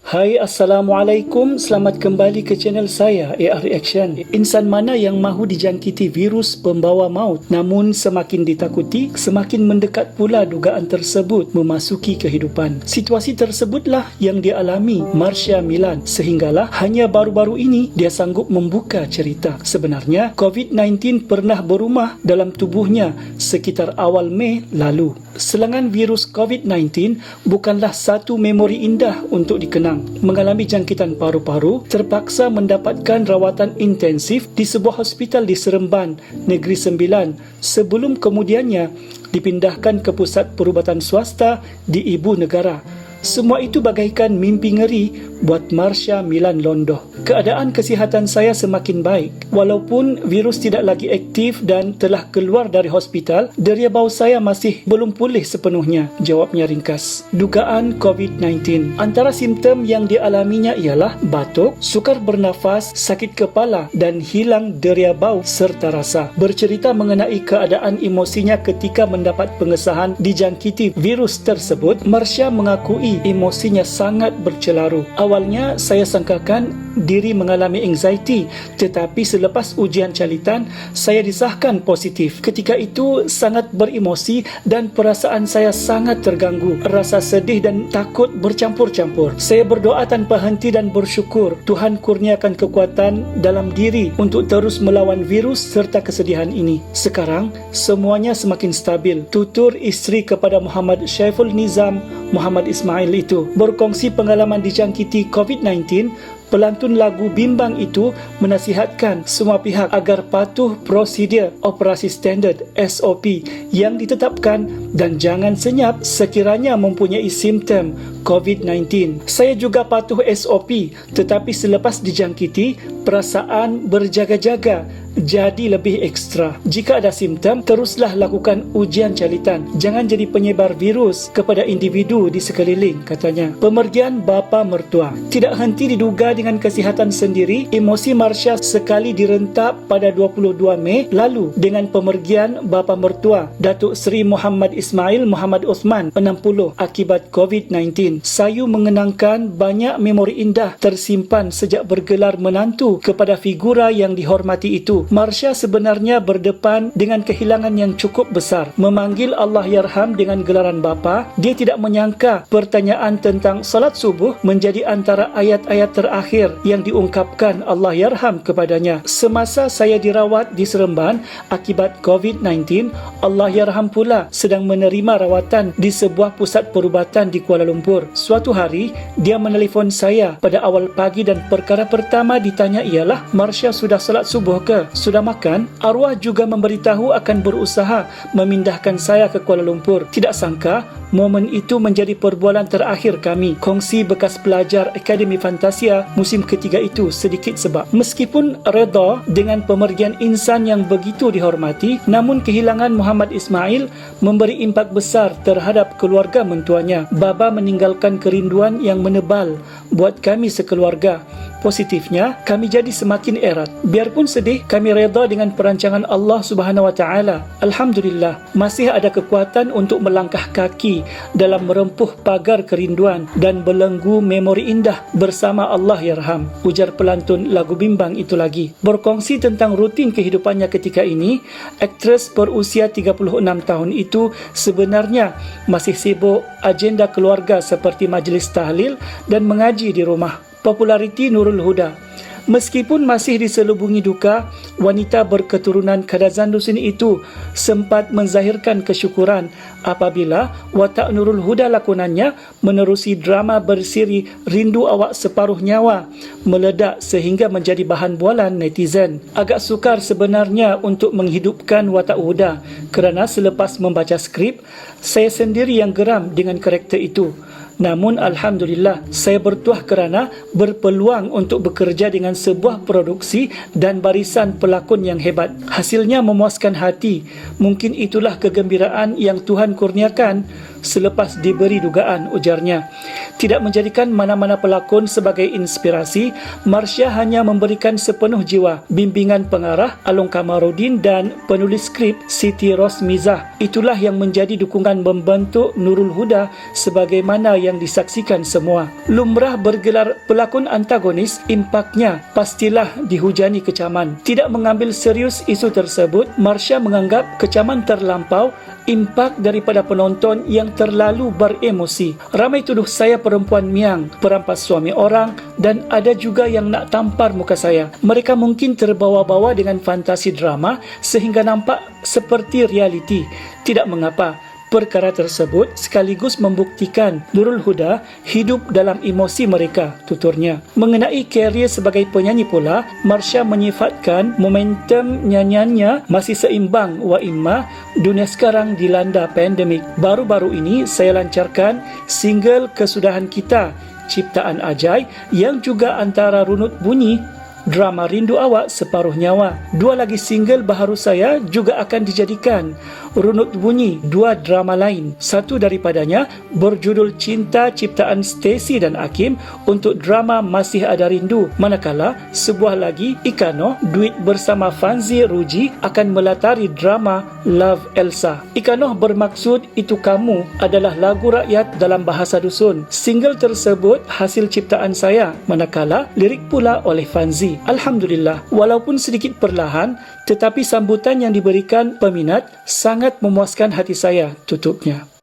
Hai, Assalamualaikum. Selamat kembali ke channel saya, AR Reaction. Insan mana yang mahu dijangkiti virus pembawa maut, namun semakin ditakuti, semakin mendekat pula dugaan tersebut memasuki kehidupan. Situasi tersebutlah yang dialami Marsha Milan, sehinggalah hanya baru-baru ini dia sanggup membuka cerita. Sebenarnya, COVID-19 pernah berumah dalam tubuhnya sekitar awal Mei lalu. Serangan virus COVID-19 bukanlah satu memori indah untuk dikenang. Mengalami jangkitan paru-paru, terpaksa mendapatkan rawatan intensif di sebuah hospital di Seremban, Negeri Sembilan, sebelum kemudiannya dipindahkan ke pusat perubatan swasta di ibu negara. Semua itu bagaikan mimpi ngeri buat Marsha Milan Londo. Keadaan kesihatan saya semakin baik. Walaupun virus tidak lagi aktif dan telah keluar dari hospital, deria bau saya masih belum pulih sepenuhnya, jawabnya ringkas. Dugaan COVID-19. Antara simptom yang dialaminya ialah batuk, sukar bernafas, sakit kepala dan hilang deria bau serta rasa. Bercerita mengenai keadaan emosinya ketika mendapat pengesahan dijangkiti virus tersebut, Marsha mengakui emosinya sangat bercelaru. Awalnya saya sangkakan diri mengalami anxiety, tetapi selepas ujian calitan saya disahkan positif. Ketika itu sangat beremosi dan perasaan saya sangat terganggu. Rasa sedih dan takut bercampur-campur. Saya berdoa tanpa henti dan bersyukur Tuhan kurniakan kekuatan dalam diri untuk terus melawan virus serta kesedihan ini. Sekarang semuanya semakin stabil, tutur isteri kepada Muhammad Syaiful Nizam Muhammad Ismail itu. Berkongsi pengalaman dijangkiti COVID-19, pelantun lagu bimbang itu menasihatkan semua pihak agar patuh prosedur operasi standard SOP yang ditetapkan dan jangan senyap sekiranya mempunyai simptom COVID-19. Saya juga patuh SOP, tetapi selepas dijangkiti, perasaan berjaga-jaga jadi lebih ekstra. Jika ada simptom, teruslah lakukan ujian calitan. Jangan jadi penyebar virus kepada individu di sekeliling, katanya. Pemergian bapa mertua. Tidak henti diduga dengan kesihatan sendiri, emosi Marsha sekali direntap pada 22 Mei lalu dengan pemergian bapa mertua, Datuk Seri Muhammad Ismail Muhammad Osman, 60, akibat COVID-19. Sayu mengenangkan banyak memori indah tersimpan sejak bergelar menantu kepada figura yang dihormati itu. Marsha sebenarnya berdepan dengan kehilangan yang cukup besar. Memanggil Allah Yarham dengan gelaran bapa, dia tidak menyangka pertanyaan tentang salat subuh menjadi antara ayat-ayat terakhir yang diungkapkan Allah Yarham kepadanya. Semasa saya dirawat di Seremban akibat COVID-19, Allah Yarham pula sedang menerima rawatan di sebuah pusat perubatan di Kuala Lumpur. Suatu hari, dia menelefon saya pada awal pagi dan perkara pertama ditanya ialah, Marsha sudah salat subuh ke? Sudah makan? Arwah juga memberitahu akan berusaha memindahkan saya ke Kuala Lumpur. Tidak sangka, momen itu menjadi perbualan terakhir kami. Kongsi bekas pelajar Akademi Fantasia musim ketiga itu sedikit sebab. Meskipun reda dengan pemergian insan yang begitu dihormati, namun kehilangan Muhammad Ismail memberi impak besar terhadap keluarga mentuanya. Baba meninggalkan kerinduan yang menebal buat kami sekeluarga. Positifnya, kami jadi semakin erat. Biarpun sedih, kami reda dengan perancangan Allah Subhanahu Wa Taala. Alhamdulillah, masih ada kekuatan untuk melangkah kaki dalam merempuh pagar kerinduan dan belenggu memori indah bersama Allah Yarham, ujar pelantun lagu bimbang itu lagi. Berkongsi tentang rutin kehidupannya ketika ini, aktris berusia 36 tahun itu sebenarnya masih sibuk agenda keluarga seperti majlis tahlil dan mengaji di rumah. Populariti Nurul Huda. Meskipun masih diselubungi duka, wanita berketurunan Kadazan Dusun itu sempat menzahirkan kesyukuran apabila watak Nurul Huda lakonannya menerusi drama bersiri Rindu Awak Separuh Nyawa meledak sehingga menjadi bahan bualan netizen. Agak sukar sebenarnya untuk menghidupkan watak Huda kerana selepas membaca skrip, saya sendiri yang geram dengan karakter itu. Namun Alhamdulillah, saya bertuah kerana berpeluang untuk bekerja dengan sebuah produksi dan barisan pelakon yang hebat. Hasilnya memuaskan hati. Mungkin itulah kegembiraan yang Tuhan kurniakan selepas diberi dugaan, ujarnya. Tidak menjadikan mana-mana pelakon sebagai inspirasi, Marsha hanya memberikan sepenuh jiwa. Bimbingan pengarah Along Kamarudin dan penulis skrip Siti Rosmizah. Itulah yang menjadi dukungan membentuk Nurul Huda sebagaimana yang disaksikan semua. Lumrah bergelar pelakon antagonis, impaknya pastilah dihujani kecaman. Tidak mengambil serius isu tersebut, Marsha menganggap kecaman terlampau, impak daripada penonton yang terlalu beremosi. Ramai tuduh saya perempuan miang, perampas suami orang, dan ada juga yang nak tampar muka saya. Mereka mungkin terbawa-bawa dengan fantasi drama sehingga nampak seperti realiti. Tidak mengapa. Perkara tersebut sekaligus membuktikan Nurul Huda hidup dalam emosi mereka, tuturnya. Mengenai karier sebagai penyanyi pula, Marsha menyifatkan momentum nyanyiannya masih seimbang wa imma dunia sekarang dilanda pandemik. Baru-baru ini saya lancarkan single kesudahan kita, ciptaan Ajai, yang juga antara runut bunyi drama Rindu Awak Separuh Nyawa. Dua lagi single baharu saya juga akan dijadikan runut bunyi dua drama lain. Satu daripadanya berjudul Cinta ciptaan Stacy dan Hakim untuk drama Masih Ada Rindu. Manakala sebuah lagi Ikanoh duet bersama Fanzi Ruji akan melatari drama Love Elsa. Ikanoh bermaksud itu kamu adalah lagu rakyat dalam bahasa dusun. Single tersebut hasil ciptaan saya, manakala lirik pula oleh Fanzi. Alhamdulillah, walaupun sedikit perlahan, tetapi sambutan yang diberikan peminat sangat memuaskan hati saya, tutupnya.